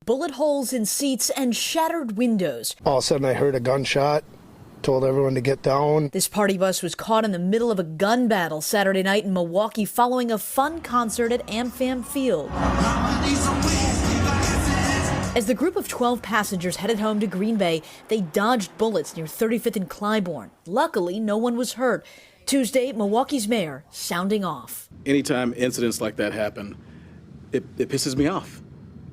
Bullet holes in seats and shattered windows. All of a sudden I heard a gunshot, told everyone to get down. This party bus was caught in the middle of a gun battle Saturday night in Milwaukee following a fun concert at AmFam Field. As the group of 12 passengers headed home to Green Bay, they dodged bullets near 35th and Clybourne. Luckily, no one was hurt. Tuesday, Milwaukee's mayor sounding off. Anytime incidents like that happen, it pisses me off.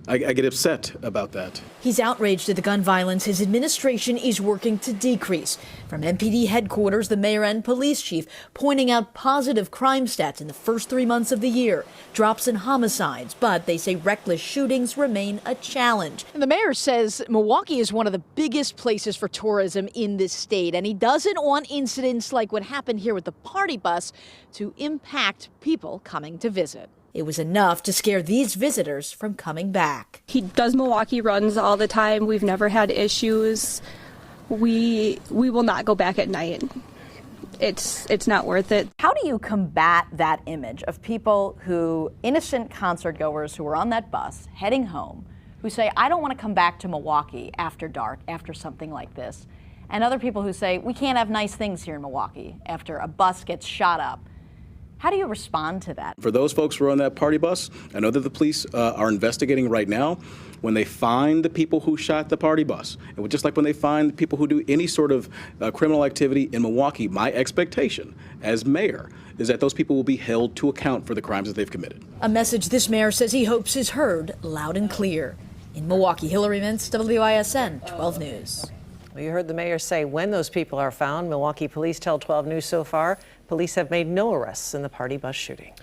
I get upset about that. He's outraged at the gun violence his administration is working to decrease. From MPD headquarters, the mayor and police chief pointing out positive crime stats in the first 3 months of the year, drops in homicides, but they say reckless shootings remain a challenge. And the mayor says Milwaukee is one of the biggest places for tourism in this state, and he doesn't want incidents like what happened here with the party bus to impact people coming to visit. It was enough to scare these visitors from coming back. He does Milwaukee runs all the time. We've never had issues. We will not go back at night. It's not worth it. How do you combat that image of people who, innocent concert goers who were on that bus heading home, who say, I don't want to come back to Milwaukee after dark, after something like this, and other people who say, we can't have nice things here in Milwaukee after a bus gets shot up? How do you respond to that? For those folks who are on that party bus, I know that the police are investigating right now. When they find the people who shot the party bus, and just like when they find people who do any sort of criminal activity in Milwaukee, my expectation as mayor is that those people will be held to account for the crimes that they've committed. A message this mayor says he hopes is heard loud and clear. In Milwaukee, Hillary Mintz, WISN 12 News. Well, you heard the mayor say when those people are found. Milwaukee police tell 12 News so far police have made no arrests in the party bus shooting.